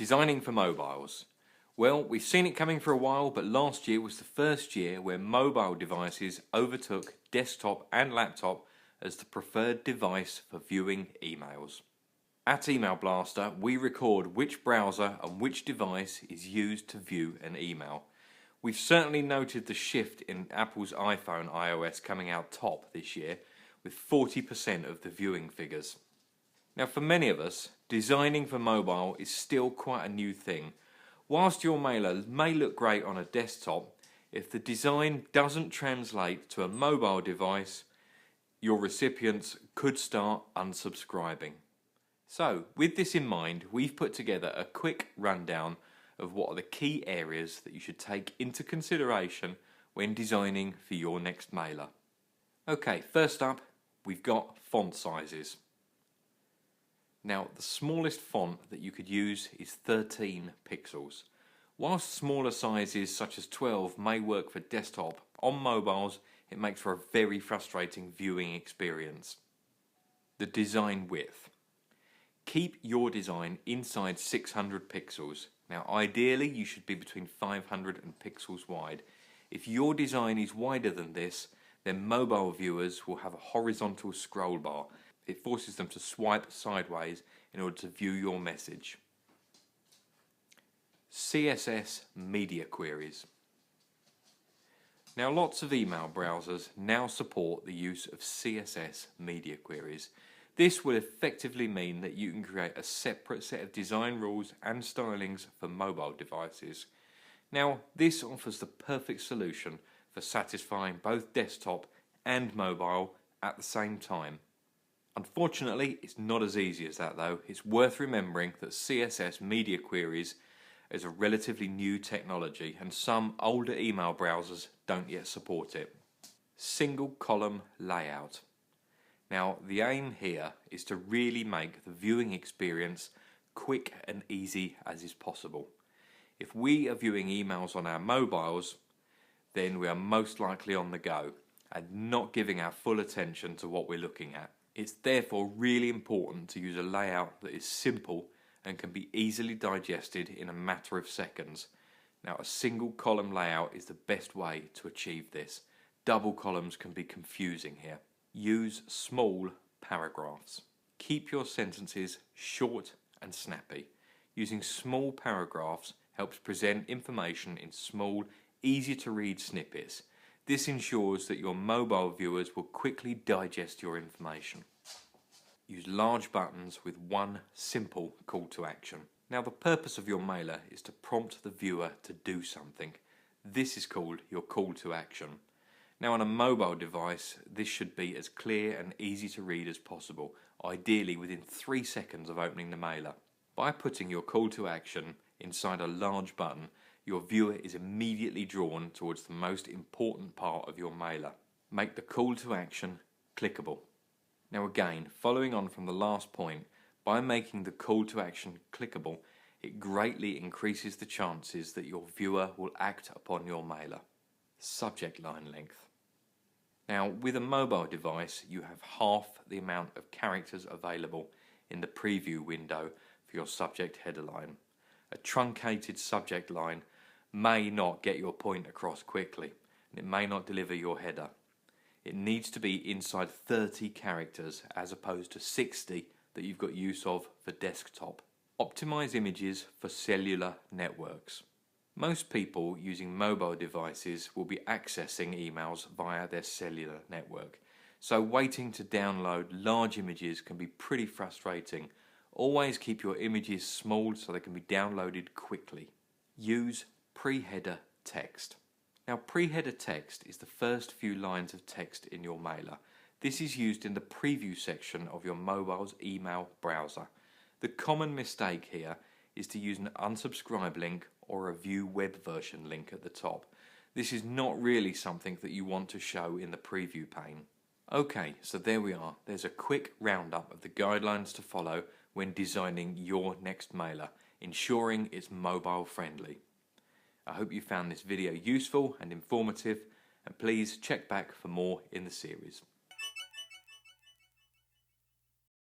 Designing for mobiles. Well, we've seen it coming for a while, but last year was the first year where mobile devices overtook desktop and laptop as the preferred device for viewing emails. At Email Blaster, we record which browser and which device is used to view an email. We've certainly noted the shift in Apple's iPhone iOS coming out top this year, with 40% of the viewing figures. Now, for many of us, designing for mobile is still quite a new thing. Whilst your mailer may look great on a desktop, if the design doesn't translate to a mobile device, your recipients could start unsubscribing. So, with this in mind, we've put together a quick rundown of what are the key areas that you should take into consideration when designing for your next mailer. Okay, first up, we've got font sizes. Now, the smallest font that you could use is 13 pixels. Whilst smaller sizes such as 12 may work for desktop, on mobiles it makes for a very frustrating viewing experience. The design width. Keep your design inside 600 pixels. Now, ideally you should be between 500 and pixels wide. If your design is wider than this, then mobile viewers will have a horizontal scroll bar. It forces them to swipe sideways in order to view your message. CSS Media queries. Now, lots of email browsers now support the use of CSS Media queries. This will effectively mean that you can create a separate set of design rules and stylings for mobile devices. Now, this offers the perfect solution for satisfying both desktop and mobile at the same time. Unfortunately, it's not as easy as that though. It's worth remembering that CSS Media queries is a relatively new technology and some older email browsers don't yet support it. Single column layout. Now, the aim here is to really make the viewing experience quick and easy as is possible. If we are viewing emails on our mobiles, then we are most likely on the go and not giving our full attention to what we're looking at. It's therefore really important to use a layout that is simple and can be easily digested in a matter of seconds. Now, a single column layout is the best way to achieve this. Double columns can be confusing here. Use small paragraphs. Keep your sentences short and snappy. Using small paragraphs helps present information in small, easy to read snippets. This ensures that your mobile viewers will quickly digest your information. Use large buttons with one simple call to action. Now, the purpose of your mailer is to prompt the viewer to do something. This is called your call to action. Now, on a mobile device, this should be as clear and easy to read as possible, ideally within 3 seconds of opening the mailer. By putting your call to action inside a large button, your viewer is immediately drawn towards the most important part of your mailer. Make the call to action clickable. Now again, following on from the last point, by making the call to action clickable, it greatly increases the chances that your viewer will act upon your mailer. Subject line length. Now, with a mobile device, you have half the amount of characters available in the preview window for your subject header line. A truncated subject line may not get your point across quickly, and it may not deliver your header. It needs to be inside 30 characters as opposed to 60 that you've got use of for desktop. Optimize images for cellular networks. Most people using mobile devices will be accessing emails via their cellular network, so waiting to download large images can be pretty frustrating. Always keep your images small so they can be downloaded quickly. Use pre-header text. Now, pre-header text is the first few lines of text in your mailer. This is used in the preview section of your mobile's email browser. The common mistake here is to use an unsubscribe link or a view web version link at the top. This is not really something that you want to show in the preview pane. Okay, so there we are. There's a quick roundup of the guidelines to follow when designing your next mailer, ensuring it's mobile friendly. I hope you found this video useful and informative, and please check back for more in the series.